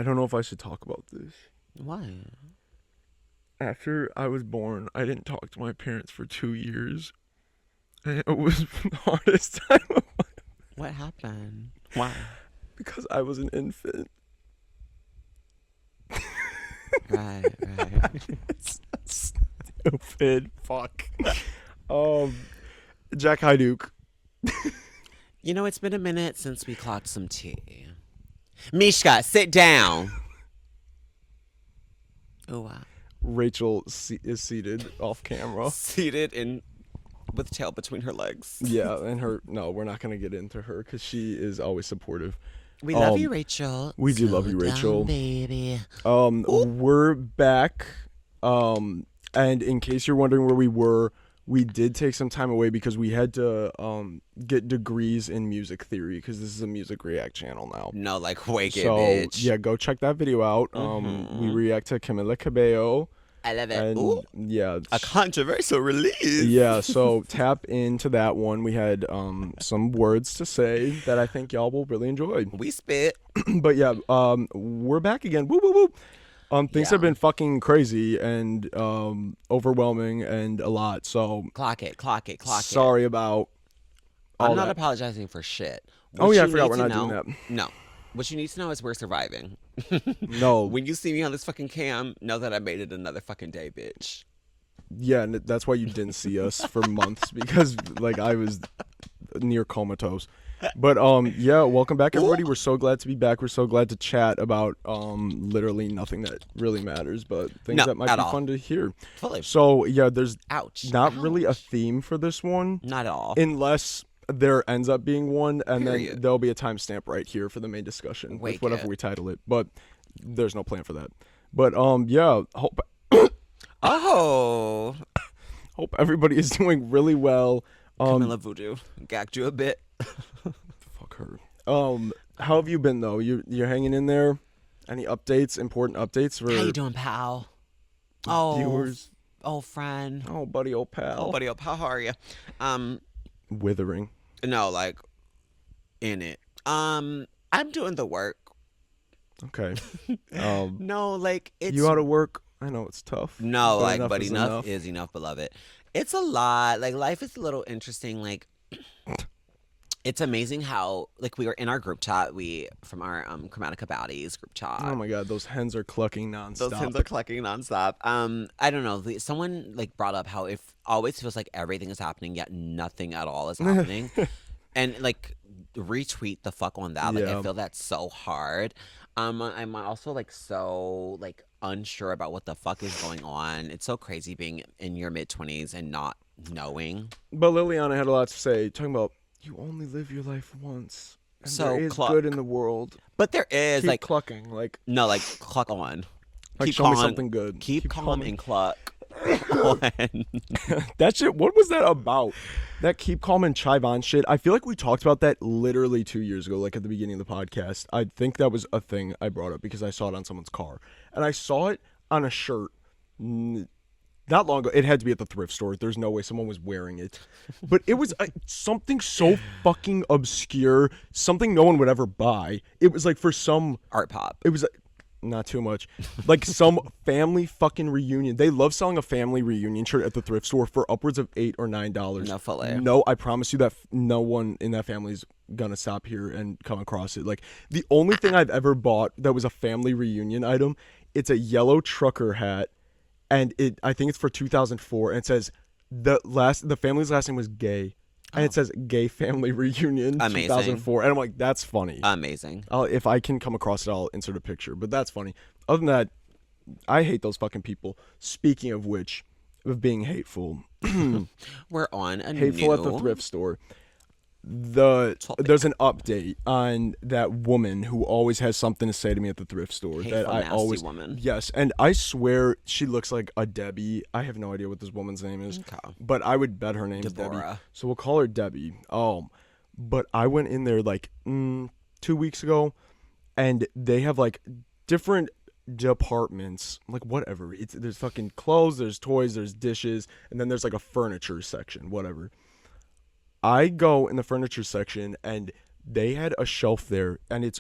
I don't know if I should talk about this. Why? After I was born, I didn't talk to my parents for 2 years. And it was the hardest time of my What happened? Why? because I was an infant. Right, right. Stupid. Fuck. Jack Hyduke. You know, it's been a minute since we clocked some tea. Mishka, sit down. Oh, wow. Rachel is seated off camera. Seated in with tail between her legs. Yeah, and no, we're not going to get into her because she is always supportive. We love you, Rachel. We do love you, Slow Rachel. down, baby. We're back. And in case you're wondering where we were, we did take some time away because we had to get degrees in music theory because this is a music react channel now. No, like, wake it, So bitch. yeah, go check that video out. We react to Camila Cabello. I love it. And Ooh, yeah, a controversial release. yeah. So tap into that one. We had some words to say that I think y'all will really enjoy. We spit. But yeah, we're back again. Woo woo woo. Things have been fucking crazy and overwhelming and a lot. So Clock it. sorry about all I'm not that. apologizing for shit. Oh yeah, I you forgot need we're to not doing know- that. No. What you need to know is we're surviving. No. When you see me on this fucking cam, know that I made it another fucking day, bitch. Yeah, and that's why you didn't see us for months because like I was near comatose. But yeah, welcome back everybody. We're so glad to be back. We're so glad to chat about literally nothing that really matters, but things that might be fun to hear. Fully. So yeah, there's Ouch. really a theme for this one. Not at all. Unless there ends up being one, and Period. then there'll be a timestamp right here for the main discussion with whatever we title it. But there's no plan for that. But yeah, hope Oh. hope everybody is doing really well. Camilla Voodoo. Gagged you a bit. Fuck her. How have you been though? You're hanging in there? Any updates? Important updates for How you doing, pal? Oh, viewers? old friend. Oh, buddy, old pal. Oh, buddy, pal, how are you? Withering. No, like, in it. I'm doing the work. Okay. No, like, it's... You out of work? I know it's tough. No, but like, enough but is enough is enough, beloved. It's a lot. Like, life is a little interesting. Like, it's amazing how, like, we were in our group chat, from our Chromatica Baddies group chat. Oh my god, those hens are clucking nonstop. Those hens are clucking nonstop. I don't know. Someone, like, brought up how it always feels like everything is happening, yet nothing at all is happening. And, like, retweet the fuck on that. Like, I feel that's so hard. I'm also, like, so, like, unsure about what the fuck is going on. It's so crazy being in your mid-20s and not knowing. But Liliana had a lot to say, talking about you only live your life once. And So there is good in the world. But there is, Keep like... clucking. Like, No, like, cluck on. like Keep show calm, me something good. Keep calm calm and cluck on. That shit, what was that about? That keep calm and chive on shit. I feel like we talked about that literally 2 years ago, like at the beginning of the podcast. I think that was a thing I brought up because I saw it on someone's car. And I saw it on a shirt not long ago. It had to be at the thrift store. There's no way someone was wearing it. But it was something so fucking obscure, something no one would ever buy. It was like for some... Art pop. It was... Not too much. Like some family fucking reunion. They love selling a family reunion shirt at the thrift store for upwards of $8 or $9. No, fully. No, I promise you that no one in that family is gonna stop here and come across it. Like the only thing I've ever bought that was a family reunion item, it's a yellow trucker hat, and I think it's for 2004, and it says the family's last name was Gay. And it says Gay Family Reunion 2004. And I'm like, that's funny. Amazing. If I can come across it, I'll insert a picture. But that's funny. Other than that, I hate those fucking people. Speaking of which, of being hateful. We're on a Hateful at the thrift store. There's an update on that woman who always has something to say to me at the thrift store. Hateful, that I nasty always woman. Yes, and I swear she looks like a Debbie. I have no idea what this woman's name is, but I would bet her name's Debbie. So we'll call her Debbie. But I went in there like 2 weeks ago, and they have like different departments, like whatever. There's fucking clothes, there's toys, there's dishes, and then there's like a furniture section, whatever. I go in the furniture section and they had a shelf there and it's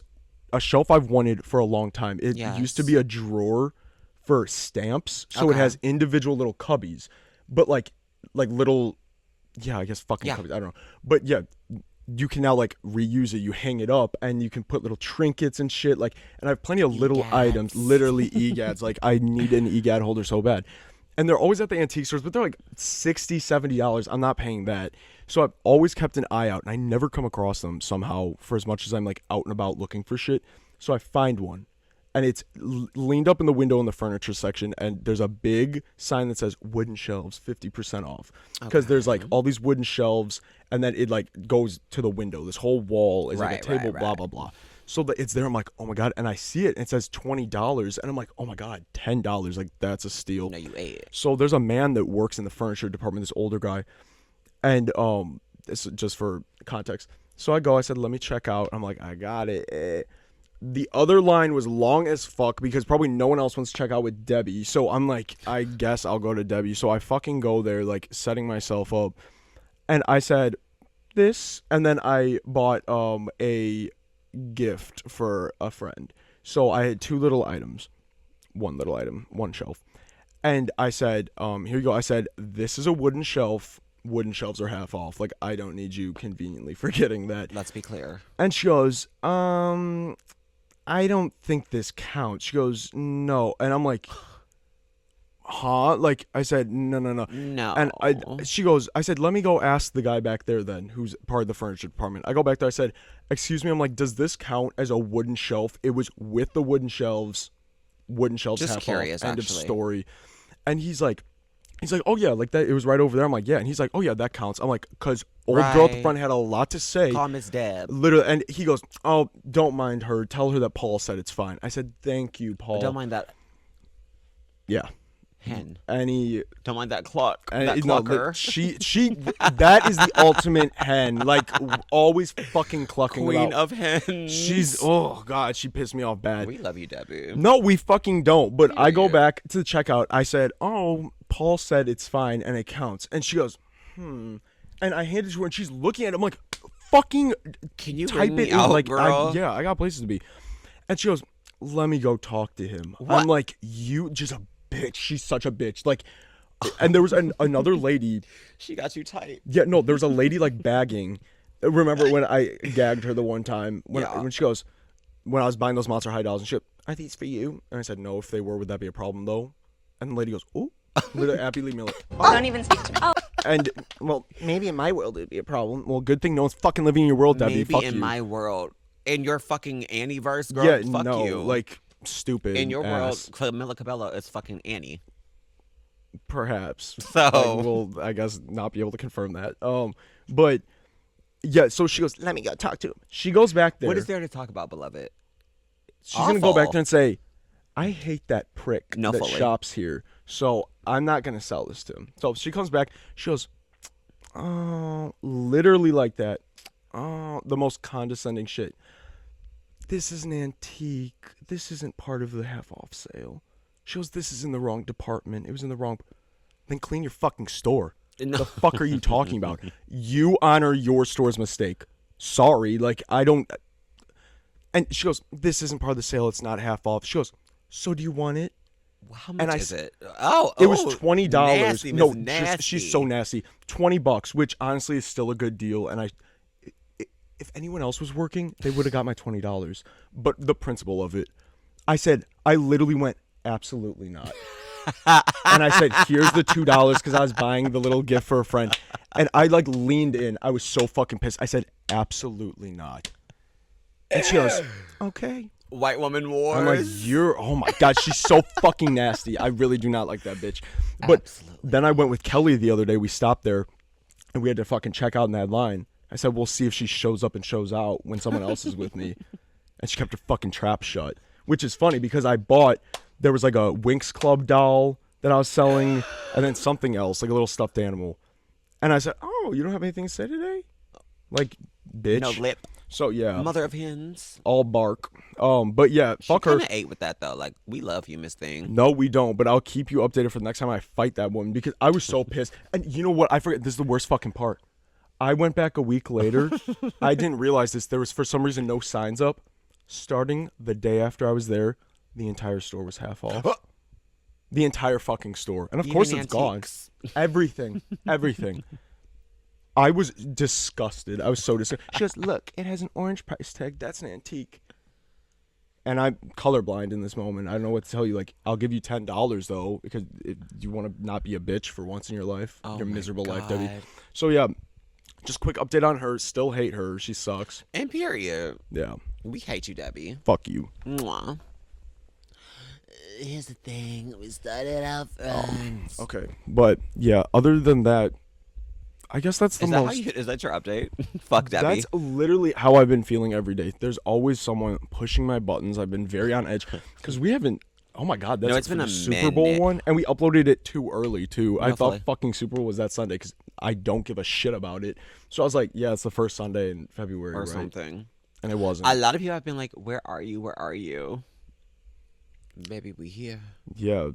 a shelf I've wanted for a long time. It used to Yes. be a drawer for stamps, so it Okay. has individual little cubbies, but like little, yeah, I guess fucking Yeah. cubbies. I don't know, but yeah, you can now like reuse it. You hang it up, and you can put little trinkets and shit. Like, and I have plenty of little items, EGADs. literally EGADs. Like, I need an EGAD holder so bad. And they're always at the antique stores, but they're like $60, $70. I'm not paying that. So I've always kept an eye out, and I never come across them somehow for as much as I'm like out and about looking for shit. So I find one, and it's leaned up in the window in the furniture section, and there's a big sign that says wooden shelves 50% off, because there's like all these wooden shelves, and then it like goes to the window. This whole wall is like a table, blah blah blah. So it's there. I'm like, oh my god, and I see it, and it says $20, and I'm like, oh my god, $10, like that's a steal. No, you ate. So there's a man that works in the furniture department, this older guy, and this is just for context. So I go, I said, let me check out. I'm like, I got it. The other line was long as fuck because probably no one else wants to check out with Debbie. So I'm like, I guess I'll go to Debbie. So I fucking go there, like setting myself up, and I said this, and then I bought a gift for a friend. So I had two little items, one little item, one shelf. And I said, here you go. I said, this is a wooden shelf. Wooden shelves are half off. Like, I don't need you conveniently forgetting that. Let's be clear. And she goes, I don't think this counts. She goes, no. And I'm like, huh? Like, I said, no. No. And she goes, I said, let me go ask the guy back there then, who's part of the furniture department. I go back there. I said, excuse me. I'm like, does this count as a wooden shelf? It was with the wooden shelves Just half curious, off. End of actually. story. And he's like, oh yeah, like that. It was right over there. I'm like, yeah. And he's like, oh yeah, that counts. I'm like, cause old girl at the Right. front had a lot to say. Call Miss Deb. Literally, and he goes, oh, don't mind her. Tell her that Paul said it's fine. I said, thank you, Paul. Don't mind that Yeah. hen. Any Don't mind that clock. And That no, clucker. she that is the ultimate hen, like always fucking clucking Queen about. of hens. She's, oh god, she pissed me off bad. We love you, Debbie. No, we fucking don't. But I go Period. back to the checkout. I said, oh, Paul said it's fine and it counts. And she goes, and I handed it to her, and she's looking at it. I'm like, fucking Can you type ring it me in. out, Like, girl? yeah, I got places to be. And she goes, let me go talk to him. What? I'm like, you just a bitch. She's such a bitch. Like, and there was another lady. She got you tight. Yeah, no, there was a lady like bagging. Remember when I gagged her the one time when she goes, when I was buying those Monster High dolls and shit, are these for you? And I said, no, if they were, would that be a problem though? And the lady goes, oh, literally happily me like, oh. Don't even speak to me. Oh. And well, maybe in my world it'd be a problem. Well, good thing no one's fucking living in your world, Debbie. Maybe Fuck in you. my world. In your fucking Annie-verse, girl, Yeah, fuck no, you. like stupid. in your world, ass. Camilla Cabello is fucking Annie. Perhaps. So- Like, we'll, I guess, not be able to confirm that. But yeah, so she goes, let me go talk to him. She goes back there. What is there to talk about, beloved? She's gonna go back Awful. there and say, I hate that prick No, that fully. shops here, so I'm not gonna sell this to him. So she comes back, she goes, oh, literally like that. Oh, the most condescending shit. This is an antique. This isn't part of the half off sale. She goes, this is in the wrong department. It was in the wrong. Then clean your fucking store. No. The fuck are you talking about? You honor your store's mistake. Sorry, like I don't. And she goes, this isn't part of the sale. It's not half off. She goes, so do you want it? How much And I is s- it? Oh, It was oh, $20. Nasty, No, Miss Nasty. she's so nasty. $20, which honestly is still a good deal. And if anyone else was working, they would have got my $20. But the principle of it, I said, I literally went, absolutely not. And I said, here's the $2 because I was buying the little gift for a friend. And I like leaned in. I was so fucking pissed. I said, absolutely not. And she goes, okay. White woman wars. I'm like, oh my God, she's so fucking nasty. I really do not like that bitch. But Absolutely. then I went with Kelly the other day. We stopped there and we had to fucking check out in that line. I said, we'll see if she shows up and shows out when someone else is with me. And she kept her fucking trap shut, which is funny because there was like a Winx Club doll that I was selling and then something else, like a little stuffed animal. And I said, oh, you don't have anything to say today? Like, bitch. No lip. So yeah, Mother of hens. all bark. But yeah, fuck her. Kind of ate with that though. Like, we love you, Miss Thing. No, we don't. But I'll keep you updated for the next time I fight that woman because I was so pissed. And you know what? I forget. This is the worst fucking part. I went back a week later. I didn't realize this. There was for some reason no signs up. Starting the day after I was there, the entire store was half off. The entire fucking store. And of course it's gone. Everything. Everything. I was disgusted. I was so disgusted. She goes, look, it has an orange price tag. That's an antique. And I'm colorblind in this moment. I don't know what to tell you. Like, I'll give you $10 though, because you want to not be a bitch for once in your life. Your miserable life, Debbie. So yeah, just quick update on her. Still hate her. She sucks. And period. Yeah. We hate you, Debbie. Fuck you. Mwah. Here's the thing. We started out friends. Okay. But yeah, other than that, I guess that's the most. Is that your update? Fuck Debbie. That's literally how I've been feeling every day. There's always someone pushing my buttons. I've been very on edge because we haven't. Oh my god, that's it's been a Super Bowl one, and we uploaded it too early too. No, I thought fully. fucking Super Bowl was that Sunday because I don't give a shit about it. So I was like, yeah, it's the first Sunday in February or right? something. And it wasn't. A lot of people have been like, "Where are you? Where are you?" Baby, we here. Yeah.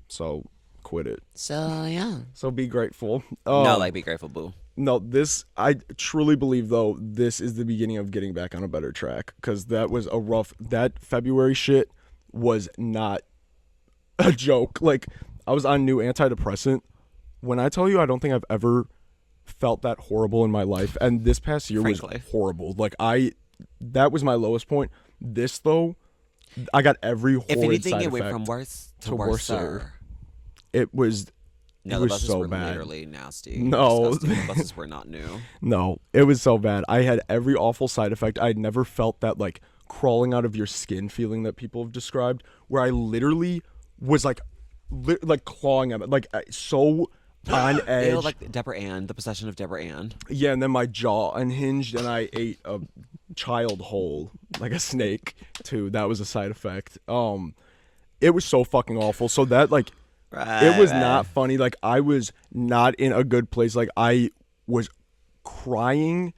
So quit it. So yeah. So be grateful. No, like be grateful, boo. No, I truly believe though this is the beginning of getting back on a better track because that was that February shit was not a joke. Like I was on new antidepressant. When I tell you I don't think I've ever felt that horrible in my life, and this past year was horrible. Like that was my lowest point. This though, I got every horrid if anything, side it went effect from worse to worser. It was. No, it the was buses so were bad. Literally nasty. No, the buses were not new. No, it was so bad. I had every awful side effect. I'd never felt that like crawling out of your skin feeling that people have described, where I literally was like clawing at it, like so on edge. Ew, like Deborah Ann, the possession of Deborah Ann. Yeah, and then my jaw unhinged, and I ate a child whole like a snake too. That was a side effect. It was so fucking awful. So that like. It was not funny. Like, I was not in a good place. Like, I was crying,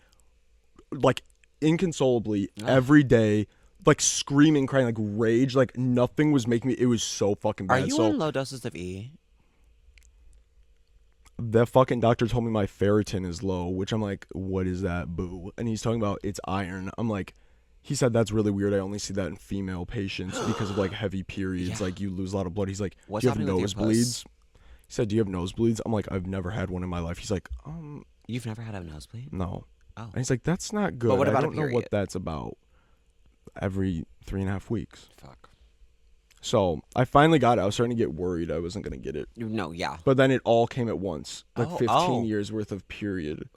like, inconsolably every day, like, screaming, crying, like, rage. Like, nothing was making me. It was so fucking bad. Are you on low doses of E? The fucking doctor told me my ferritin is low, which I'm like, what is that, boo? And he's talking about it's iron. I'm like, he said that's really weird. I only see that in female patients because of like heavy periods. Yeah. Like you lose a lot of blood. He's like, do you have nosebleeds? He said, do you have nosebleeds? I'm like, I've never had one in my life. He's like, you've never had a nosebleed? No. Oh. And he's like, that's not good. But what about I don't know what that's about. Every 3.5 weeks. Fuck. So I finally got it. I was starting to get worried I wasn't going to get it. No, yeah. But then it all came at once. Like 15 years worth of period.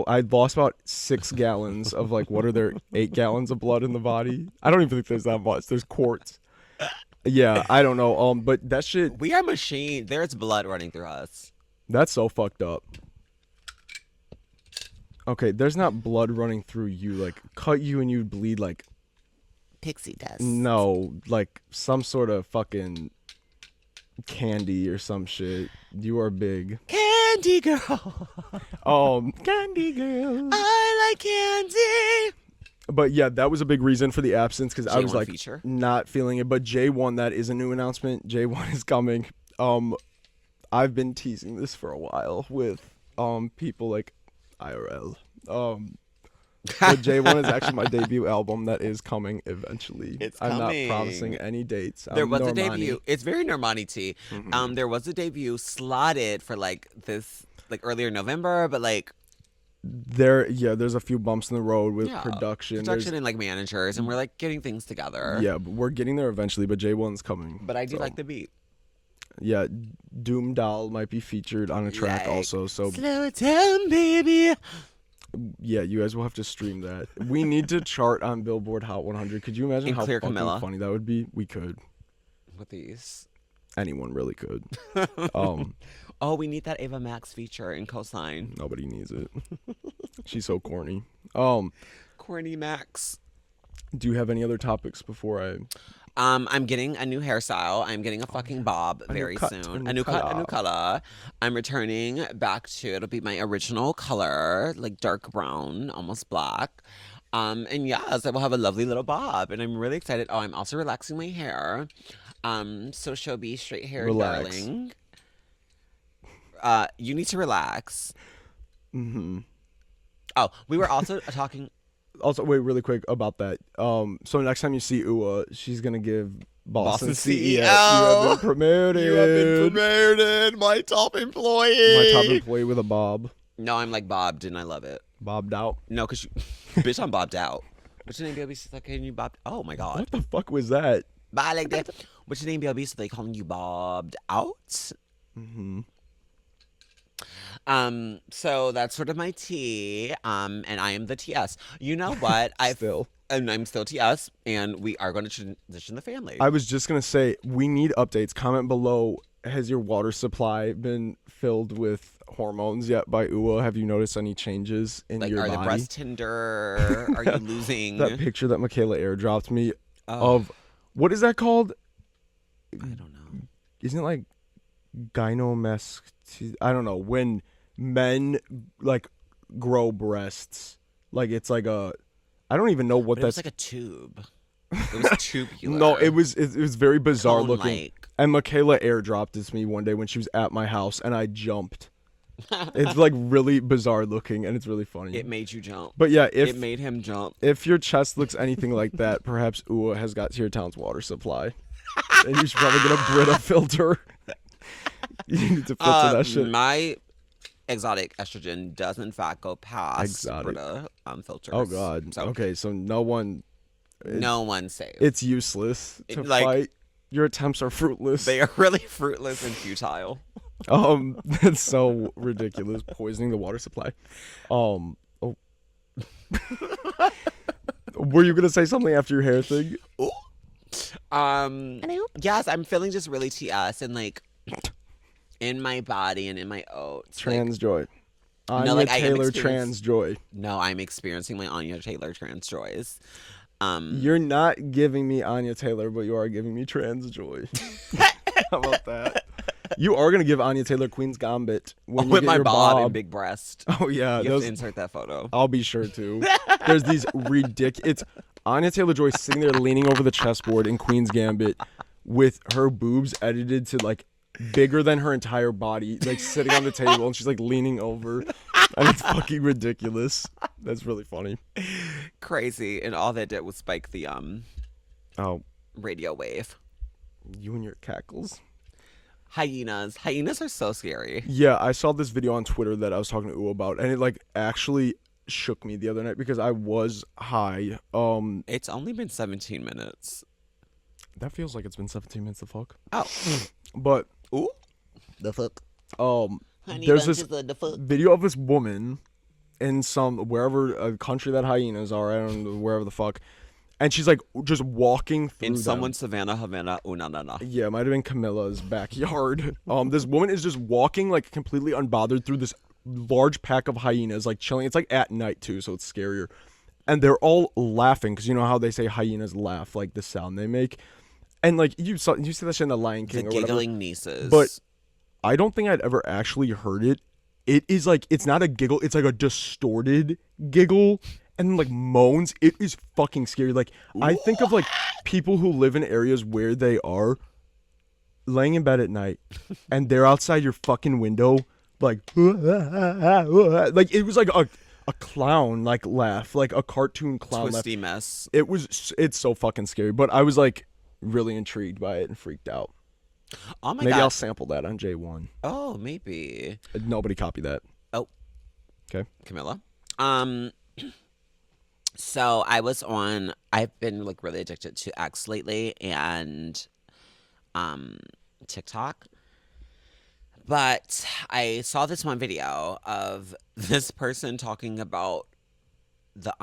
I lost about 6 gallons of like, what are there, 8 gallons of blood in the body? I don't even think there's that much. There's quarts. Yeah, I don't know. But that shit. We are machine. There's blood running through us. That's so fucked up. Okay, there's not blood running through you. Like, cut you and you bleed like. Pixie dust. No, like some sort of fucking candy or some shit. You are big. Candy girl. Candy girl. I like candy. But yeah, that was a big reason for the absence because I was like feature? Not feeling it. But J1, that is a new announcement. J1 is coming. I've been teasing this for a while with people like IRL. But J1 is actually my debut album that is coming eventually. I'm not promising any dates. There was a debut. It's very Normani tea. Mm-hmm. There was a debut slotted for like this, like earlier November, but like there's a few bumps in the road with production and like managers, and we're like getting things together. Yeah, but we're getting there eventually. But J1's coming. But I do like the beat. Yeah, Doom Doll might be featured on a track also. So slow it down, baby. Yeah, you guys will have to stream that. We need to chart on Billboard Hot 100. Could you imagine how fucking funny that would be? We could. With these. Anyone really could. We need that Ava Max feature in Cosign. Nobody needs it. She's so corny. Corny Max. Do you have any other topics before I... I'm getting a new hairstyle. I'm getting a fucking bob very soon. A new color. I'm returning back to, it'll be my original color, like dark brown, almost black. And yes, I will have a lovely little bob, and I'm really excited. Oh, I'm also relaxing my hair. So she'll be straight hair, darling. You need to relax. Mm-hmm. Oh, we were also talking. Also, wait, really quick about that. So next time you see Ua, she's gonna give Boston CEO. You have been promoted. You have been promoted. My top employee. My top employee with a bob. No, I'm like bobbed, and I love it. Bobbed out. No, because bitch, I'm bobbed out. What's your name, BLB? She's like, can you bobbed? Oh my god. What the fuck was that? Bye like that. What's your name, BLB? So they calling you bobbed out? Mm-hmm. So that's sort of my T. And I am the TS. You know what? I'm still TS, and we are going to transition the family. I was just gonna say we need updates. Comment below. Has your water supply been filled with hormones yet by Ua? Have you noticed any changes in your body? Are the breasts tender? Are you losing? That picture that Michaela airdropped me of what is that called? I don't know. Isn't it like gynomesk? I don't know. When men like grow breasts, like it's like a. I don't even know what But that's. it was like a tube. It was tubular. No, it was very bizarre looking. Cone-like. And Michaela airdropped this to me one day when she was at my house, and I jumped. It's like really bizarre looking, and it's really funny. It made you jump. But yeah, It made him jump. if your chest looks anything like that, perhaps Ua has got to your town's water supply, and you should probably get a Brita filter. You need to filter that shit. My exotic estrogen does in fact go past Brita filters. Oh god. So Okay, so no one safe. It's useless to fight. Your attempts are fruitless. They are really fruitless and futile. That's so ridiculous. Poisoning the water supply. Oh. Were you gonna say something after your hair thing? Ooh. Yes, I'm feeling just really TS and like in my body and in my oats. Trans joy. Anya like, I am Taylor trans joy. No, I'm experiencing my Anya Taylor trans joys. You're not giving me Anya Taylor, but you are giving me trans joy. How about that? You are gonna give Anya Taylor Queen's Gambit when you with get my your bob and big breast. Oh yeah, You have to insert that photo. I'll be sure to. There's these ridiculous. It's Anya Taylor-Joy sitting there leaning over the chessboard in Queen's Gambit with her boobs edited to like bigger than her entire body, like sitting on the table, and she's like leaning over, and it's fucking ridiculous. That's really funny. Crazy, and all that did was spike the radio wave. You and your cackles. Hyenas are so scary. Yeah, I saw this video on Twitter that I was talking to Ua about, and it like actually shook me the other night because I was high. It's only been 17 minutes. That feels like it's been 17 minutes. The fuck. Oh, But ooh, the fuck. Honey there's this the fuck. video of this woman in wherever a country that hyenas are. I don't know, wherever the fuck. And she's like just walking through In them. someone's Havana, unanana. Yeah, it might have been Camilla's backyard. This woman is just walking like completely unbothered through this large pack of hyenas, like chilling. It's like at night too, so it's scarier. And they're all laughing because you know how they say hyenas laugh, like the sound they make. And like you see that shit in The Lion King or whatever. The giggling nieces. But I don't think I'd ever actually heard it. It is like it's not a giggle, it's like a distorted giggle. And like moans. It is fucking scary. Like I think of like people who live in areas where they are laying in bed at night and they're outside your fucking window like like it was like a clown like laugh, like a cartoon clown twisty laugh. mess. It's so fucking scary, but I was like really intrigued by it and freaked out. Oh my god. Maybe I'll sample that on J1. Oh, maybe. Nobody copy that. Oh. Okay. Camilla. So I've been like really addicted to X lately and TikTok. But I saw this one video of this person talking about the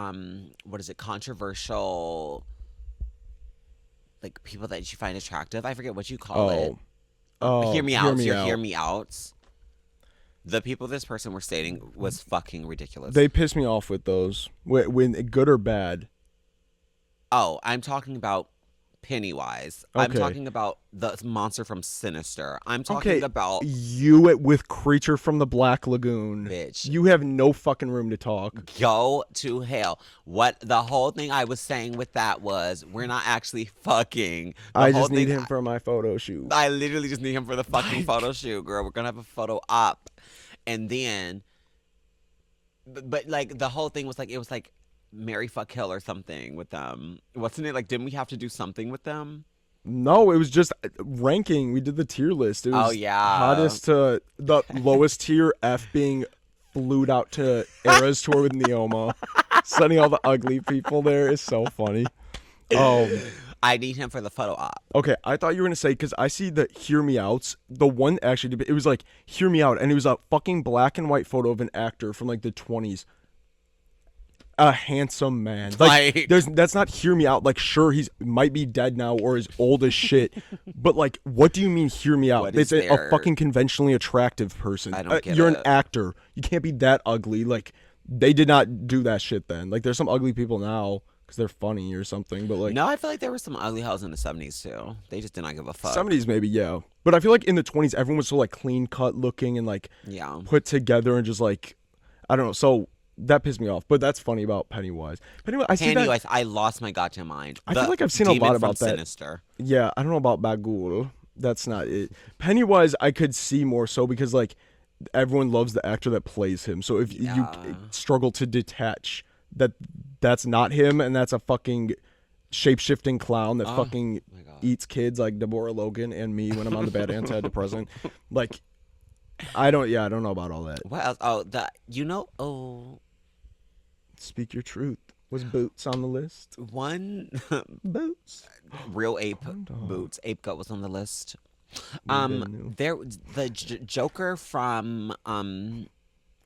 what is it, controversial like people that you find attractive. I forget what you call it. Hear me out. Hear me out. The people this person were stating was fucking ridiculous. They piss me off with those. When good or bad. Oh, I'm talking about Pennywise. Okay. I'm talking about the monster from Sinister. I'm talking about you with Creature from the Black Lagoon. Bitch. You have no fucking room to talk. Go to hell. What the whole thing I was saying with that was we're not actually fucking. I just need him for my photo shoot. I literally just need him for the fucking photo shoot, girl. We're gonna have a photo op. And then but like the whole thing was like it was like Mary Fuck Kill or something with them. Wasn't it like? Didn't we have to do something with them? No, it was just ranking. We did the tier list. It Oh was yeah. hottest to the lowest tier, F being flued out to Eras tour with Neoma. Sending all the ugly people there is so funny. I need him for the photo op. Okay, I thought you were gonna say, because I see the Hear Me Outs. The one actually, it was like Hear Me Out, and it was a fucking black and white photo of an actor from like the 20s. A handsome man. Like, that's not Hear Me Out. Like, sure, he's might be dead now or is old as shit, but like, what do you mean Hear Me Out? What It's is a there? fucking conventionally attractive person. I don't get You're an it. actor. You can't be that ugly. Like, they did not do that shit then. Like, there's some ugly people now because they're funny or something, but like, No, I feel like there were some ugly hoes in the 70s too. They just did not give a fuck. 70s maybe, yeah. But I feel like in the 20s, everyone was so like clean cut looking and like Yeah. put together and just like, I don't know. So that pissed me off. But that's funny about Pennywise. Pennywise, I see that. Pennywise, I lost my goddamn mind. I feel like I've seen a demon lot from about that. Sinister. Yeah, I don't know about Bagul. That's not it. Pennywise, I could see more so because like everyone loves the actor that plays him. So if you Yeah. struggle to detach that that's not him and that's a fucking shape-shifting clown that fucking my God. eats kids like Deborah Logan and me when I'm on the bad antidepressant. Like, I don't know about all that. What else? Oh, oh, Speak your truth. Was Boots on the list? one Boots. real ape boots. ApeGA was on the list. Knew. The Joker from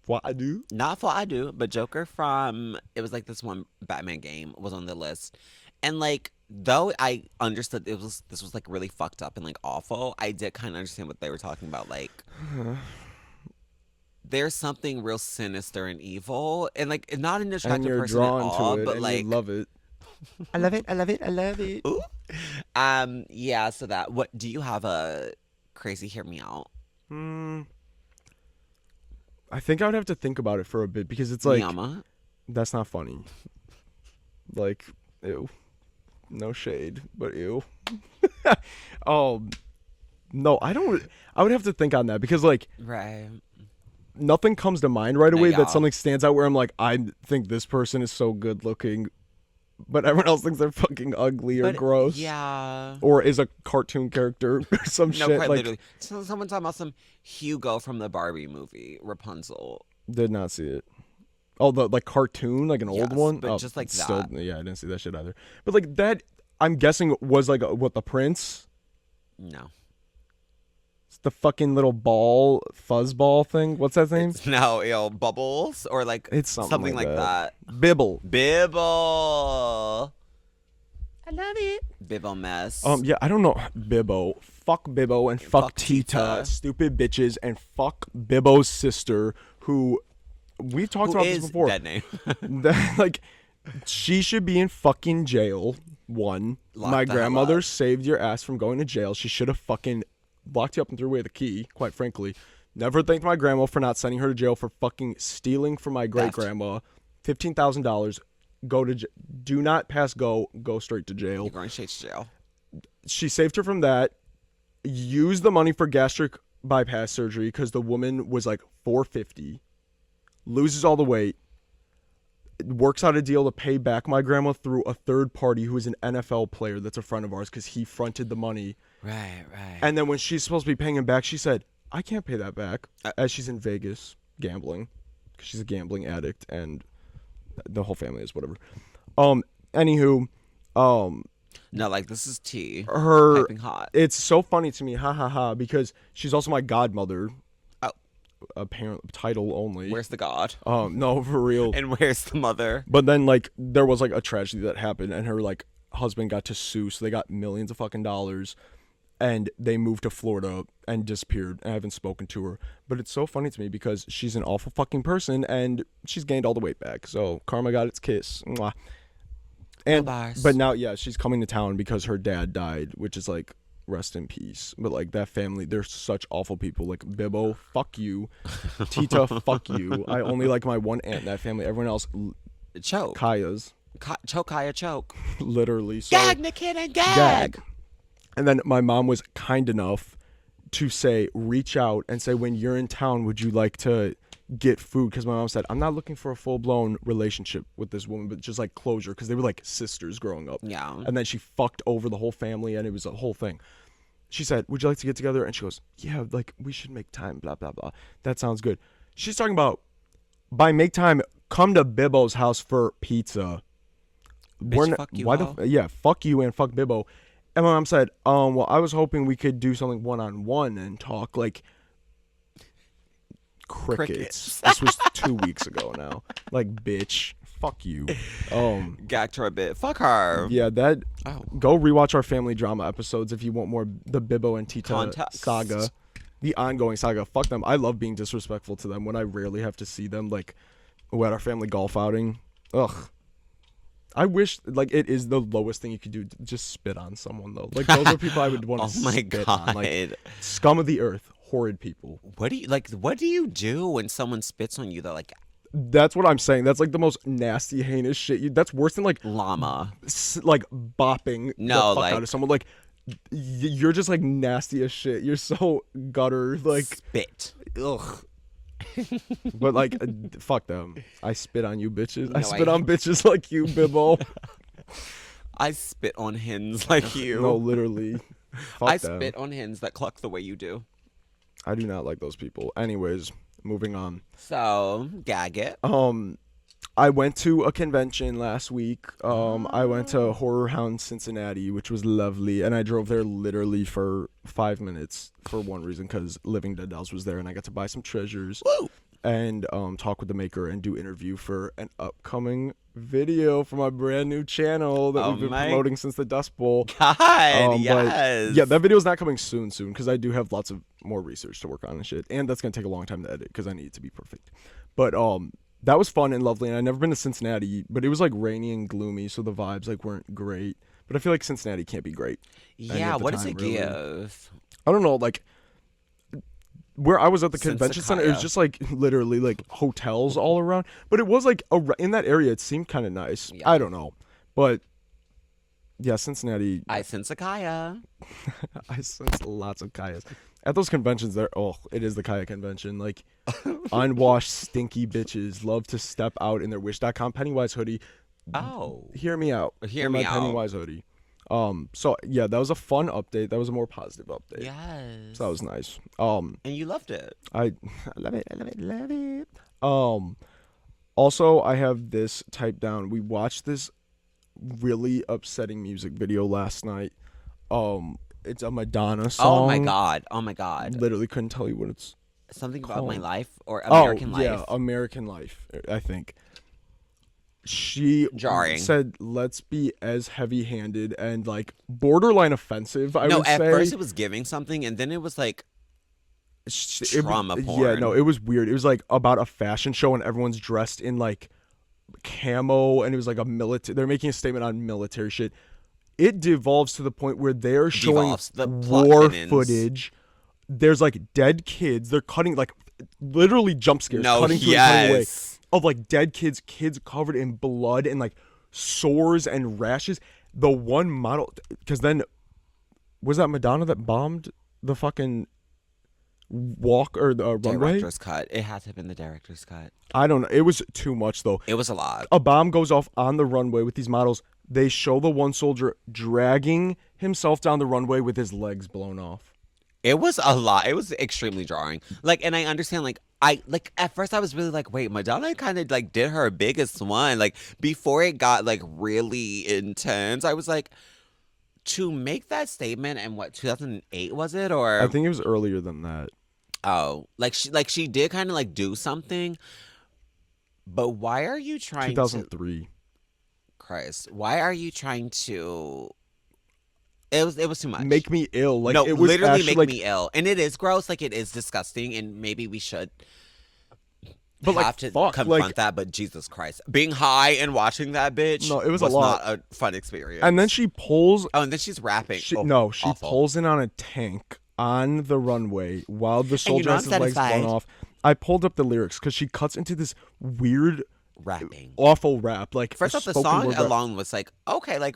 What I do? not for I do, but Joker from it was like this one Batman game was on the list, and like though I understood this was like really fucked up and like awful, I did kind of understand what they were talking about. Like, there's something real sinister and evil, and like not an And attractive you're person at drawn all, to it but and like you love it. I love it. I love it. I love it. ooh. Yeah. So that what do you have a crazy hear me out? I think I would have to think about it for a bit because it's like Miyama? that's not funny. Like, ew. No shade, but ew. No, I don't. I would have to think on that because like Right. nothing comes to mind right away yeah. that something stands out where I'm like, I think this person is so good looking, but everyone else thinks they're fucking ugly or But, gross. Yeah. Or is a cartoon character or some No, shit. quite Like, literally. So someone talking about some Hugo from the Barbie movie, Rapunzel. did not see it. Oh, the like cartoon, like an old Yes, one. but Oh, just like still, that. yeah, I didn't see that shit either. But like that, I'm guessing was like what the prince. No. It's the fucking little ball fuzzball thing. What's that name? No, Bubbles or like It's something like like that. that. Bibble. Bibble. I love it. Bibble mess. Yeah, I don't know. Bibbo. Fuck Bibbo and fuck Tita. Tita. Stupid bitches. And fuck Bibbo's sister, who we've talked Who about is this before. dead name? Like, she should be in fucking jail. One, Lock my the hell grandmother up. saved your ass from going to jail. She should have fucking locked you up and threw away the key, quite frankly. Never thanked my grandma for not sending her to jail for fucking stealing from my great grandma. $15,000. Go to do not pass go straight to jail. You're going straight to jail. She saved her from that. Used the money for gastric bypass surgery because the woman was like 450. Loses all the weight. Works out a deal to pay back my grandma through a third party who is an NFL player that's a friend of ours because he fronted the money. Right. And then when she's supposed to be paying him back, she said, I can't pay that back, as she's in Vegas gambling because she's a gambling addict and the whole family is whatever. Anywho, No, like this is tea. her Piping hot. it's so funny to me, ha ha ha, because she's also my godmother. Oh. Apparently, title only. Where's the god? No, for real. And where's the mother? But then like there was like a tragedy that happened, and her like husband got to sue, so they got millions of fucking dollars, and they moved to Florida and disappeared. And I haven't spoken to her, but it's so funny to me because she's an awful fucking person, and she's gained all the weight back. So karma got its kiss. Mwah. And bars. but now, yeah, she's coming to town because her dad died, which is like rest in peace. But like that family, they're such awful people. Like Bibbo, fuck you. Tita, fuck you. I only like my one aunt in that family. Everyone else, Choke. Kaya's, Choke, Kaya, choke. literally. So, Gag, Nickit, and gag. And then my mom was kind enough to say, reach out and say, when you're in town, would you like to get food because my mom said, I'm not looking for a full-blown relationship with this woman, but just like closure because they were like sisters growing up. Yeah. And then she fucked over the whole family and it was a whole thing. She said, would you like to get together? And she goes, yeah, like we should make time, blah, blah, blah. That sounds good. She's talking about, by make time, come to Bibbo's house for pizza. Bitch, fuck you, yeah, fuck you and fuck Bibbo. And my mom said, well, I was hoping we could do something one-on-one and talk like crickets. This was 2 weeks ago now. Like, bitch, fuck you. Gagged her a bit. Fuck her. Yeah, that. Oh. Go rewatch our family drama episodes if you want more the Bibbo and Tita Context. saga, the ongoing saga. Fuck them. I love being disrespectful to them when I rarely have to see them. Like, at our family golf outing. Ugh. I wish, like, it is the lowest thing you could do. Just spit on someone, though. Like, those are people I would want to spit on. Like, scum of the earth. Horrid people. What do you do when someone spits on you, though? Like, that's what I'm saying. That's, like, the most nasty, heinous shit. That's worse than, like... llama. Like, bopping the fuck like, out of someone. Like, you're just, like, nasty as shit. You're so gutter. Like... Spit. Ugh. But like, fuck them. I spit on you bitches. I spit on bitches like you, Bibbo. I spit on hens like you. No, literally. Fuck I them. spit on hens that cluck the way you do. I do not like those people. Anyways, moving on. So, gag it. I went to a convention last week. I went to Horror Hound Cincinnati, which was lovely, and I drove there literally for 5 minutes for one reason, because Living Dead Dolls was there, and I got to buy some treasures. Woo! And talk with the maker and do interview for an upcoming video for my brand new channel that we've been promoting since the Dust Bowl. God, yes. Yeah, that video is not coming soon because I do have lots of more research to work on and shit, and that's gonna take a long time to edit because I need it to be perfect. But that was fun and lovely, and I've never been to Cincinnati, but it was like rainy and gloomy, so the vibes like weren't great. But I feel like Cincinnati can't be great. Yeah, what does it give? I don't know, like where I was at the convention center, it was just like literally like hotels all around. But it was like in that area, it seemed kind of nice. Yeah. I don't know, but yeah, Cincinnati. I sense a Kaya. I sense lots of Kayas. At those conventions, it is the Kaya convention. Like, unwashed, stinky bitches love to step out in their Wish.com Pennywise hoodie. Oh. Hear me out. Hear me out. Pennywise hoodie. So, yeah, that was a fun update. That was a more positive update. Yes. So that was nice. And you loved it. I love it. I love it. Love it. Also, I have this typed down. We watched this really upsetting music video last night. It's a Madonna song. Oh my god. Literally couldn't tell you what it's something called. About My Life or American Life. Yeah, American Life, I think. She said, let's be as heavy-handed and like borderline offensive, I would say. No, at first it was giving something and then it was like trauma porn. Yeah, no, it was weird. It was like about a fashion show and everyone's dressed in like camo and it was like a military. They're making a statement on military shit. It devolves to the point where they're showing war footage. There's like dead kids. They're cutting like literally jump scares. Cutting away of like dead kids covered in blood and like sores and rashes. The one model, because then was that Madonna that bombed the fucking walk or the runway? Director's cut. It had to have been the director's cut. I don't know. It was too much though. It was a lot. A bomb goes off on the runway with these models. They show the one soldier dragging himself down the runway with his legs blown off. It was a lot. It was extremely jarring. Like, and I understand, like, at first I was really like, wait, Madonna kind of like did her biggest one. Like, before it got like really intense, I was like, to make that statement in what, 2008 was it? Or I think it was earlier than that. Oh, she did kind of like do something. But why are you trying 2003. Christ, why are you trying to? It was too much. Make me ill. Like, no, it was literally actually, make me ill, and it is gross. Like, it is disgusting, and maybe we should have to confront that. But Jesus Christ, being high and watching that bitch, no, it was a lot. Not a fun experience. And then she pulls. Oh, and then she's rapping. She pulls in on a tank on the runway while the soldier has his legs blown off. I pulled up the lyrics because she cuts into this weird rapping, awful rap. Like, first off, the song alone was like, okay, like,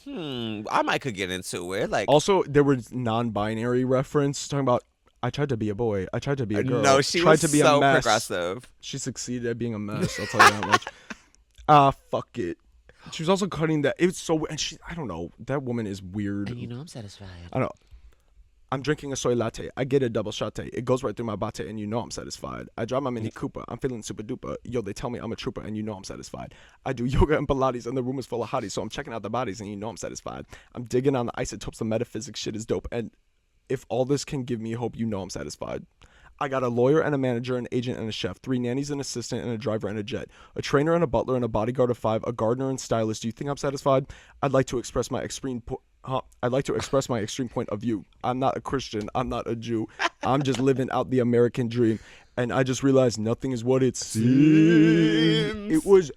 I might could get into it. Like, also there was non-binary reference talking about I tried to be a boy. I tried to be a girl. No, she tried was to be so a mess. progressive. She succeeded at being a mess. I'll tell you that much. Fuck it. She was also cutting that. It was so, and I don't know. That woman is weird. And I'm satisfied. I don't know. I'm drinking a soy latte. I get a double shot. It goes right through my bate, and I'm satisfied. I drive my Mini Cooper. I'm feeling super duper. Yo, they tell me I'm a trooper, and I'm satisfied. I do yoga and Pilates, and the room is full of hotties, so I'm checking out the bodies, and I'm satisfied. I'm digging on the isotopes. The metaphysics shit is dope, and if all this can give me hope, I'm satisfied. I got a lawyer and a manager, an agent and a chef, 3 nannies, an assistant, and a driver and a jet, a trainer and a butler and a bodyguard of 5, a gardener and stylist. Do you think I'm satisfied? I'd like to express my extreme point of view. I'm not a Christian. I'm not a Jew. I'm just living out the American dream. And I just realized nothing is what it seems. It was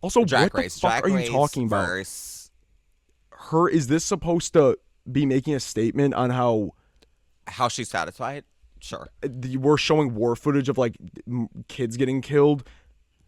also Drag what Race. the fuck Drag are you talking about? verse. Her, is this supposed to be making a statement on how she's satisfied? Sure. We're showing war footage of like kids getting killed,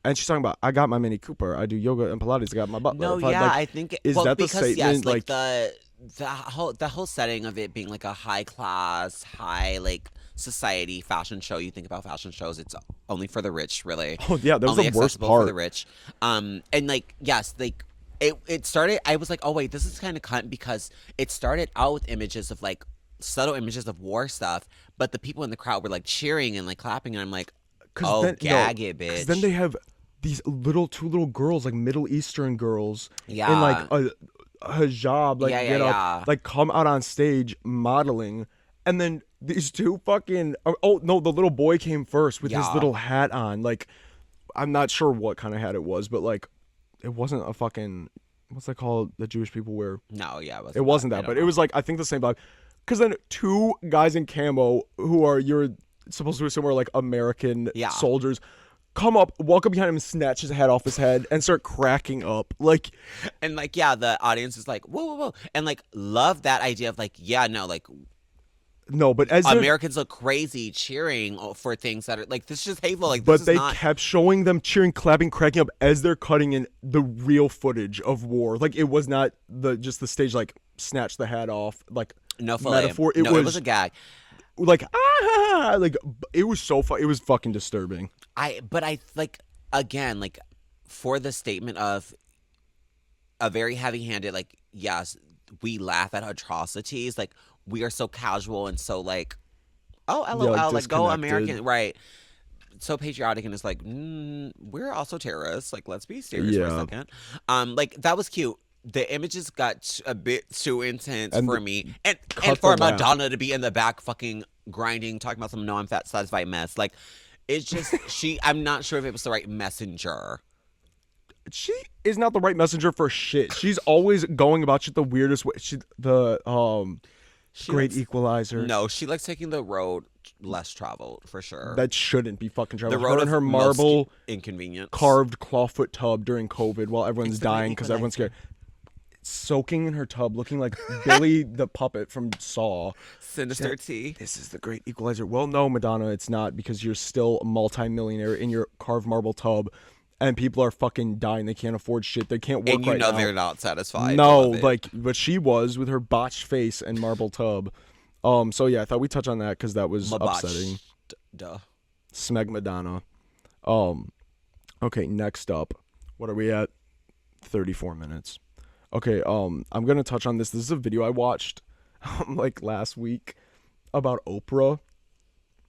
and she's talking about, I got my Mini Cooper, I do yoga and Pilates, I got my butler. No, yeah, I think is that the because, statement? yes, like the whole setting of it being like a high class, high like society fashion show. You think about fashion shows, it's only for the rich, really. Oh yeah, that was only the worst accessible part for the rich. And like yes, like it started. I was like, oh wait, this is kind of cunt because it started out with images of like subtle images of war stuff, but the people in the crowd were like cheering and like clapping, and I'm like, oh, gag it, bitch. Because then they have these two little girls, like Middle Eastern girls, Yeah. in like a hijab, like Yeah, get yeah, up, yeah. like come out on stage modeling, and then these two fucking oh no, the little boy came first with his Yeah. little hat on. Like, I'm not sure what kind of hat it was, but like it wasn't a fucking, what's that called, the Jewish people wear? No, yeah, It wasn't that, but it was like, I think the same vibe. Because then 2 guys in camo who are, you're supposed to assume are like American Yeah. soldiers, come up, walk up behind him, snatch his hat off his head, and start cracking up. Like, and like, yeah, the audience is like, whoa, whoa, whoa, and like, love that idea of like, yeah, no, like, no, but as they're- Americans look crazy cheering for things that are like, this is just hateful. Like, this but is they not. kept showing them cheering, clapping, cracking up as they're cutting in the real footage of war. Like, it was not just the stage, like, snatch the hat off, like, No fillet. metaphor. It was a gag. Like, like, it was so it was fucking disturbing. But I like, again, like, for the statement of a very heavy-handed, like, yes, we laugh at atrocities, like, we are so casual and so like, oh, LOL, like go disconnected. American, right? So patriotic, and it's like, we're also terrorists. Like, let's be serious for a second. Like, that was cute. The images got a bit too intense for me, and for Madonna to be in the back, fucking grinding, talking about some "no, I'm fat, satisfied" mess. Like, it's just I'm not sure if it was the right messenger. She is not the right messenger for shit. She's always going about shit the weirdest way. Great Equalizer. No, she likes taking the road less traveled for sure. That shouldn't be fucking traveled. The road in of her marble inconvenience, carved clawfoot tub during COVID while everyone's dying because everyone's scared. Soaking in her tub, looking like Billy the puppet from Saw. Sinister T. This is the Great Equalizer. Well, no, Madonna, it's not, because you're still a multimillionaire in your carved marble tub, and people are fucking dying. They can't afford shit. They can't work and you right know now. they're not satisfied. No, like, but she was with her botched face and marble tub. So yeah, I thought we'd touch on that because that was upsetting. Duh. Smeg Madonna. Okay, next up. What are we at? 34 minutes. Okay, I'm gonna touch on this. This is a video I watched like last week about Oprah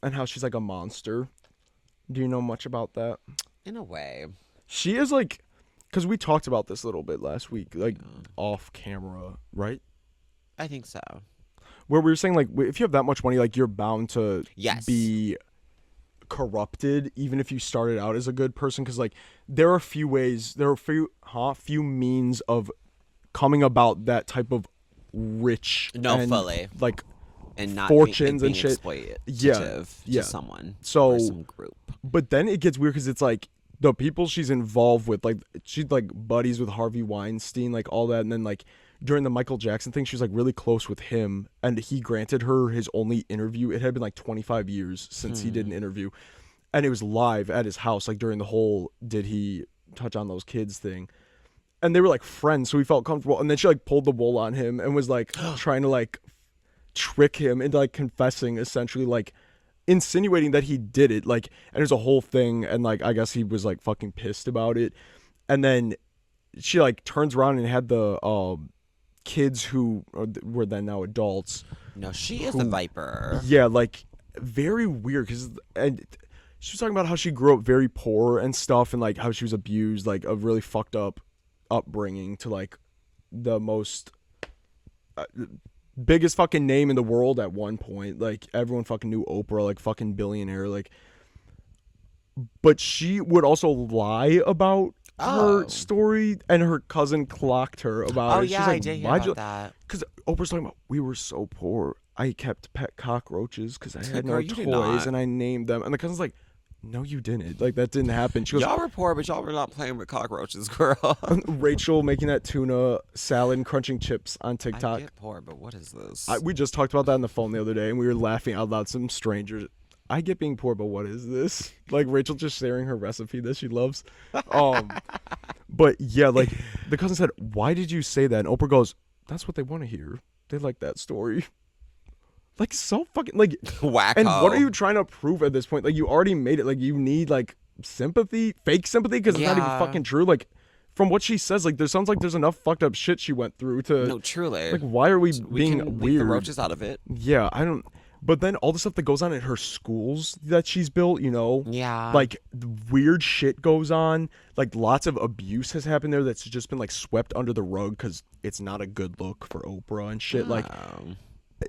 and how she's like a monster. Do you know much about that? In a way. She is like, because we talked about this a little bit last week, like off camera, right? I think so. Where we were saying, like, if you have that much money, like, you're bound to be corrupted, even if you started out as a good person. Because, like, there are few means of coming about that type of rich, fully, like, and not fortunes being and shit. To someone or some group. But then it gets weird because it's like the people she's involved with, like, she's like buddies with Harvey Weinstein, like all that, and then like during the Michael Jackson thing, she was like really close with him, and he granted her his only interview. It had been like 25 years since he did an interview, and it was live at his house, like during the whole "did he touch on those kids" thing. And they were like friends, so he felt comfortable. And then she like pulled the wool on him and was like trying to like trick him into like confessing, essentially like insinuating that he did it. Like, and there's a whole thing, and like I guess he was like fucking pissed about it, and then she like turns around and had the kids who were then now adults. No, she is the Viper. Yeah, like very weird because and she was talking about how she grew up very poor and stuff, and like how she was abused, like a really fucked up upbringing to like the most biggest fucking name in the world at one point. Like everyone fucking knew Oprah, like fucking billionaire, like. But she would also lie about her story, and her cousin clocked her about it. Oh She's yeah, like, I did hear "Why'd about you?" that. Because Oprah's talking about, we were so poor. I kept pet cockroaches because I had Girl, no you did toys, not. and I named them. And the cousin's like, "No, you didn't. Like that didn't happen." She goes, Y'all were poor, but y'all were not playing with cockroaches, girl. Rachel making that tuna salad and crunching chips on TikTok. I get poor, but what is this? We just talked about that on the phone the other day, and we were laughing out loud. Some strangers. I get being poor, but what is this? Like Rachel just sharing her recipe that she loves. But yeah, like the cousin said, "Why did you say that?" And Oprah goes, "That's what they want to hear. They like that story." Like so fucking like wacko. And what are you trying to prove at this point? Like you already made it. Like you need like sympathy, fake sympathy, because it's not even fucking true. Like from what she says, like there sounds like there's enough fucked up shit she went through to. No, truly. Like why are we being can weird? Leave the roaches out of it. Yeah, I don't. But then all the stuff that goes on in her schools that she's built, you know, Yeah. like weird shit goes on. Like lots of abuse has happened there that's just been like swept under the rug because it's not a good look for Oprah and shit. Like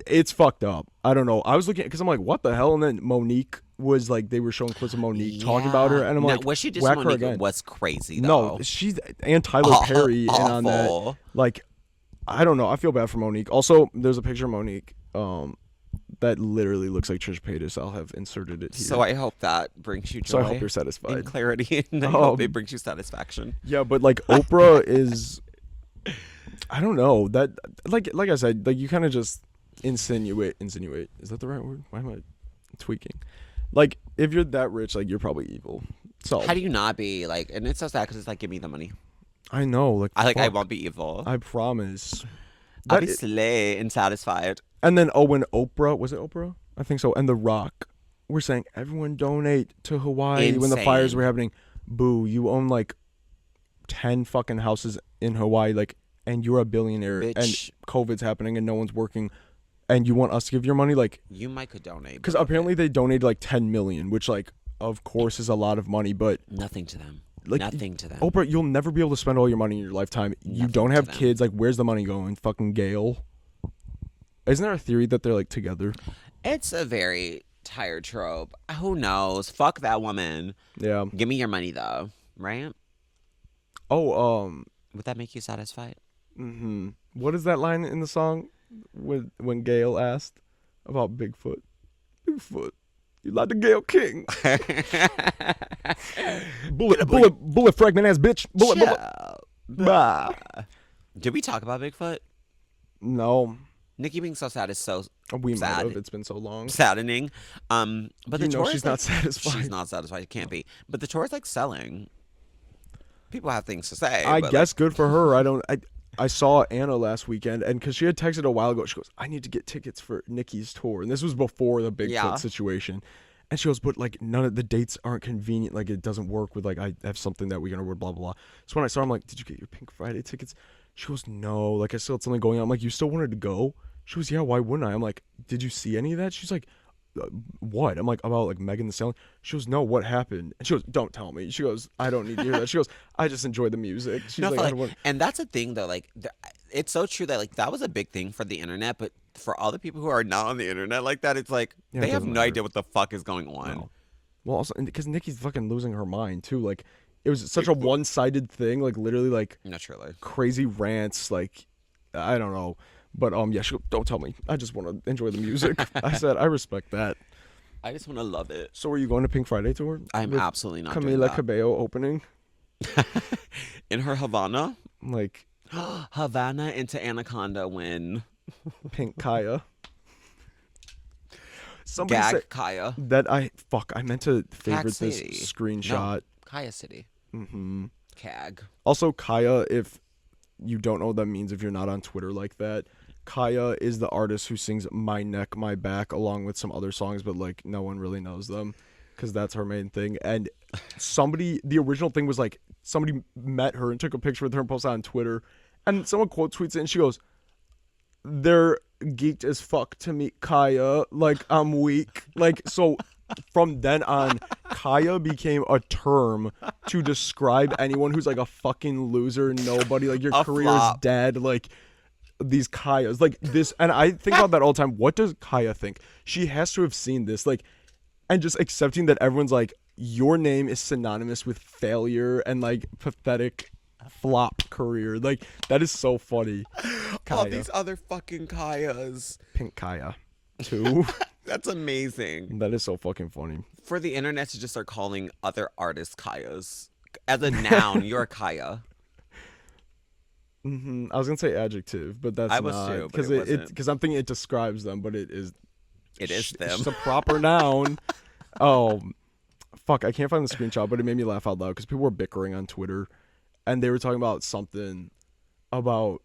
it's fucked up. I don't know. I was looking because I'm like, what the hell? And then Monique was like, they were showing clips of Monique talking about her, and I'm like, what she did to whack her Monique again. was crazy. Though. No, she's and Tyler Perry in on that. Awful. Like, I don't know. I feel bad for Monique. Also, there's a picture of Monique. That literally looks like Trish Paytas. I'll have inserted it here. So I hope that brings you joy. So I hope you're satisfied. And clarity, and I hope it brings you satisfaction. Yeah, but like Oprah is, I don't know that. Like I said, like you kind of just insinuate. Is that the right word? Why am I tweaking? Like if you're that rich, like you're probably evil. So How do you not be like? And it's so sad because it's like, give me the money. I know. Like I won't be evil. I promise. I'll be slay and satisfied. And then when Oprah, was it Oprah? I think so. And The Rock were saying everyone donate to Hawaii when the fires were happening. Boo, you own like 10 fucking houses in Hawaii, like, and you're a billionaire, Bitch. and COVID's happening and no one's working, and you want us to give your money, like, You might could donate. because apparently they donated like 10 million, which like of course is a lot of money, but Nothing to them. like Nothing to them. Oprah, you'll never be able to spend all your money in your lifetime. You Nothing don't to have them. kids. Like, where's the money going? Fucking Gail. Isn't there a theory that they're like together? It's a very tired trope. Who knows? Fuck that woman. Yeah. Give me your money though, right? Oh, Would that make you satisfied? what is that line in the song when Gail asked about Bigfoot? Bigfoot, you like the Gail King? bullet fragment ass bitch. Bullet. Bah. Did we talk about Bigfoot? No, Nikki being so sad is so we might sad. have. It's been so long. Saddening. But the You know tour she's is, not like, satisfied. She's not satisfied. It can't be. But the tour is like selling. People have things to say. I but, guess good for her. I saw Anna last weekend, and because she had texted a while ago, she goes, "I need to get tickets for Nikki's tour," and this was before the Bigfoot situation. And she goes, "But like none of the dates aren't convenient. Like it doesn't work with like I have something that weekend or blah blah blah." So when I saw her, I'm like, "Did you get your Pink Friday tickets?" She goes, "No. Like I still had something going on." I'm like, "You still wanted to go?" She goes, "Yeah. Why wouldn't I?" I'm like, "Did you see any of that?" She's like, "What?" I'm like, "About like Megan Thee Stallion." She goes, "No. What happened?" And she goes, "Don't tell me." She goes, "I don't need to hear that." She goes, "I just enjoy the music." She's No, like, "I don't want." and that's the thing though. Like, it's so true that like that was a big thing for the internet, but for all the people who are not on the internet like that, it's like Yeah, they it have doesn't no matter. idea what the fuck is going on. No. Well, also because Nikki's fucking losing her mind too. Like it was such a one-sided thing. Like literally, like Naturally. crazy rants. Like I don't know, but yeah. She goes, "Don't tell me. I just want to enjoy the music." I said, "I respect that." I just want to love it. So, are you going to Pink Friday tour? I'm With absolutely not doing Camila that. Cabello opening, In her Havana, like Havana into Anaconda when Pink Kaya. Somebody Gag said Kaya. that I meant to favorite this City. screenshot. No, Kaya City. Cag. Also, Kaya, if you don't know what that means, if you're not on Twitter like that, Kaya is the artist who sings My Neck, My Back along with some other songs, but like no one really knows them because that's her main thing. And the original thing was like somebody met her and took a picture with her and posted it on Twitter. And someone quote tweets it and she goes, "They're geeked as fuck to meet Kaya. Like, I'm weak." Like, so from then on, Kaya became a term to describe anyone who's like a fucking loser, nobody, like your career's flop. dead, like these Kayas, like this. And I think about that all the time. What does Kaya think? She has to have seen this, like, and just accepting that everyone's like, your name is synonymous with failure and like pathetic flop career. Like, that is so funny. All Kaya. these other fucking Kayas. Pink Kaya too. That's amazing. That is so fucking funny. For the internet to just start calling other artists Kayas. As a noun, you're a Kaya. I was gonna say adjective, but that's I was not, too, but it wasn't. because I'm thinking it describes them, but it is It is them. It's a proper noun. Oh, fuck! I can't find the screenshot, but it made me laugh out loud because people were bickering on Twitter, and they were talking about something about,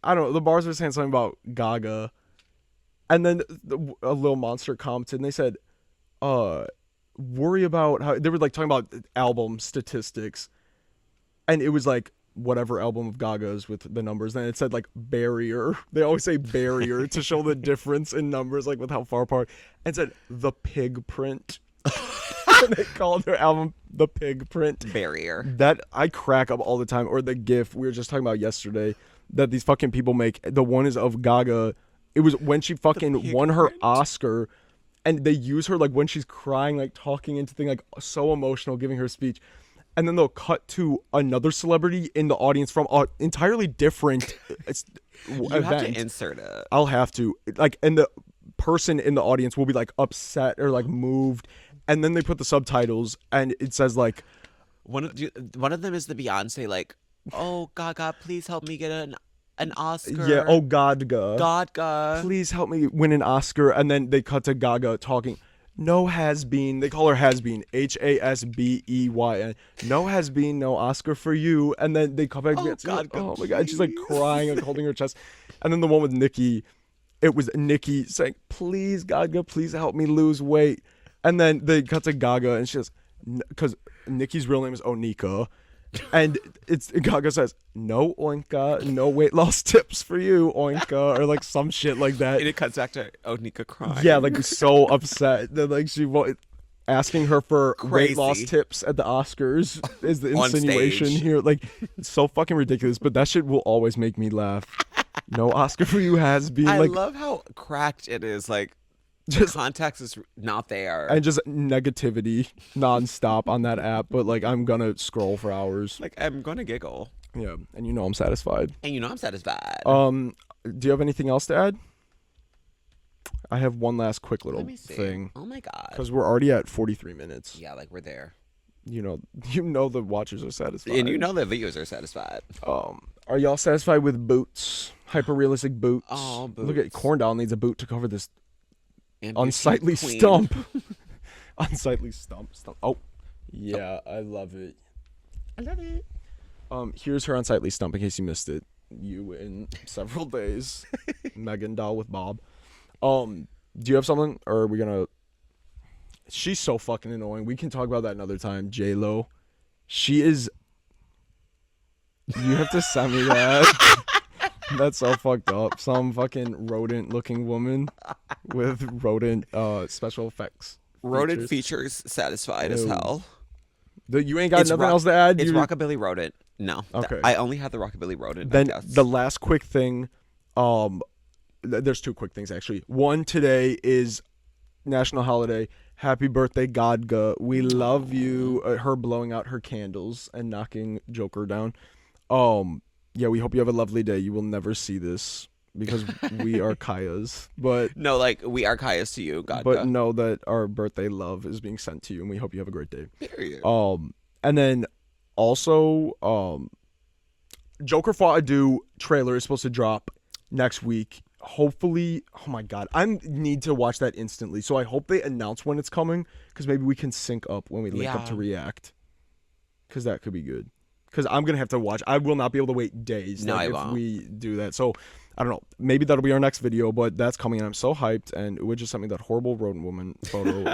I don't know. The bars were saying something about Gaga, and then a little monster commented, and they said, worry about how," they were like talking about album statistics, and it was like whatever album of Gaga's with the numbers, then it said like barrier. They always say barrier to show the difference in numbers, like with how far apart, and it said the pig print. And they called their album the pig print. Barrier. That I crack up all the time. Or the gif we were just talking about yesterday that these fucking people make. The one is of Gaga. It was when she fucking won her Oscar, and they use her like when she's crying, like talking into thing, like so emotional, giving her speech. And then they'll cut to another celebrity in the audience from an entirely different You event. have to insert it. I'll have to. Like, and the person in the audience will be like upset or like moved. And then they put the subtitles and it says like, One of them is the Beyonce, like, "Oh, Gaga, please help me get an Oscar." yeah, oh Gaga. Gaga. Please help me win an Oscar. And then they cut to Gaga talking. No has been. They call her has been. HASBEYN. No has been. No Oscar for you. And then they come back. Oh, and God, oh my God. She's like crying and holding her chest. And then the one with Nicki, it was Nicki saying, "Please, Gaga, please help me lose weight." And then they cut to Gaga and she says, because Nicki's real name is Onika. And Gaga says, "No Oinka, no weight loss tips for you, Oinka," or like some shit like that. And it cuts back to Onika crying. Yeah, like so upset that like asking her for weight loss Crazy. tips at the Oscars is the On insinuation stage. here. Like, it's so fucking ridiculous, but that shit will always make me laugh. No Oscar for you has been. I like, love how cracked it is. Like, just context is not there. and just negativity nonstop on that app. But like, I'm gonna scroll for hours. Like, I'm gonna giggle, Yeah, and you know I'm satisfied. and you know I'm satisfied. Do you have anything else to add? I have one last quick little Let me see. thing Oh my God. because we're already at 43 minutes. Yeah, like we're there, You know the watchers are satisfied. and you know the viewers are satisfied. Are y'all satisfied with boots? Hyper realistic boots. Oh, Look at boots. Corndall needs a boot to cover this And your unsightly queen. stump. Unsightly stump. Oh, yeah, I love it. I love it. Here's her unsightly stump in case you missed it. You in several days. Megan Doll with Bob. Do you have something, or are we gonna? She's so fucking annoying. We can talk about that another time. J-Lo. She is. You have to send me that. That's so fucked up. Some fucking rodent-looking woman with rodent special effects. Rodent features satisfied as Ew. hell. You ain't got It's nothing rock- else to add? It's You- Rockabilly Rodent. No. Okay. I only have the Rockabilly Rodent. Then I guess. the last quick thing, there's two quick things actually. One, today is national holiday. Happy birthday, Godga. We love you. Her blowing out her candles and knocking Joker down. Yeah, we hope you have a lovely day. You will never see this because we are Kaya's, but No, like, we are Kayas to you, God. but know that our birthday love is being sent to you, and we hope you have a great day. Period. And then also, Joker Fought Ado trailer is supposed to drop next week. Hopefully, oh my God, I need to watch that instantly. So I hope they announce when it's coming, because maybe we can sync up when we link up to Yeah. react, because that could be good. because I'm gonna have to watch. I will not be able to wait days. No, like, I if won't. we do that. So I don't know. Maybe that'll be our next video, but that's coming, and I'm so hyped. And it just sent me that horrible rodent woman photo,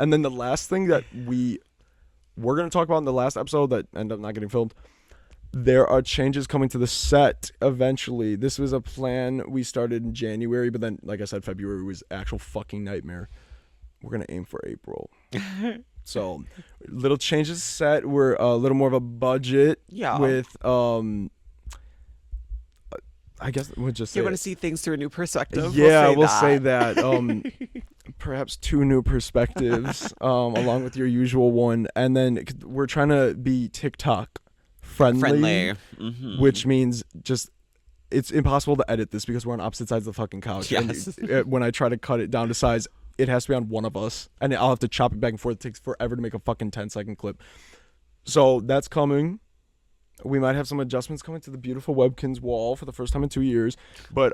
and then the last thing that we're gonna talk about in the last episode that ended up not getting filmed. There are changes coming to the set eventually. This was a plan we started in January, but then, like I said, February was actual fucking nightmare. We're gonna aim for April. So, little changes set. We're a little more of a budget. Yeah. With I guess we'll just say You want to see things through a new perspective? yeah, we'll say that. Perhaps 2 new perspectives, along with your usual one, and then we're trying to be TikTok friendly. Mm-hmm. Which means just it's impossible to edit this because we're on opposite sides of the fucking couch. Yes. And when I try to cut it down to size, it has to be on one of us, and I'll have to chop it back and forth. It takes forever to make a fucking 10-second clip. So that's coming. We might have some adjustments coming to the beautiful Webkins wall for the first time in 2 years. But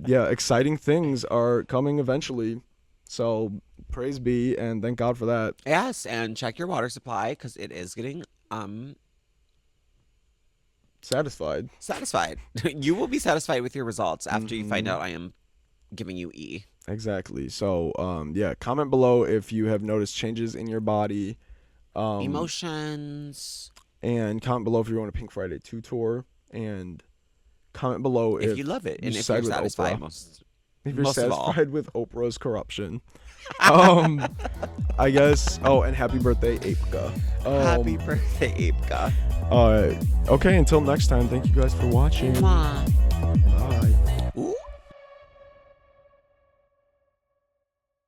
yeah, exciting things are coming eventually. So praise be and thank God for that. Yes, and check your water supply because it is getting Satisfied. You will be satisfied with your results after you find Mhm. out I am giving you E. Exactly. So yeah, comment below if you have noticed changes in your body. Emotions. And comment below if you're going to Pink Friday 2 tour. And comment below If you love it and if side you're with satisfied Oprah. If you're most of all. satisfied with Oprah's corruption. I guess. Oh, and happy birthday, ApeGA. Happy birthday, ApeGA. Okay, until next time, thank you guys for watching. Mwah.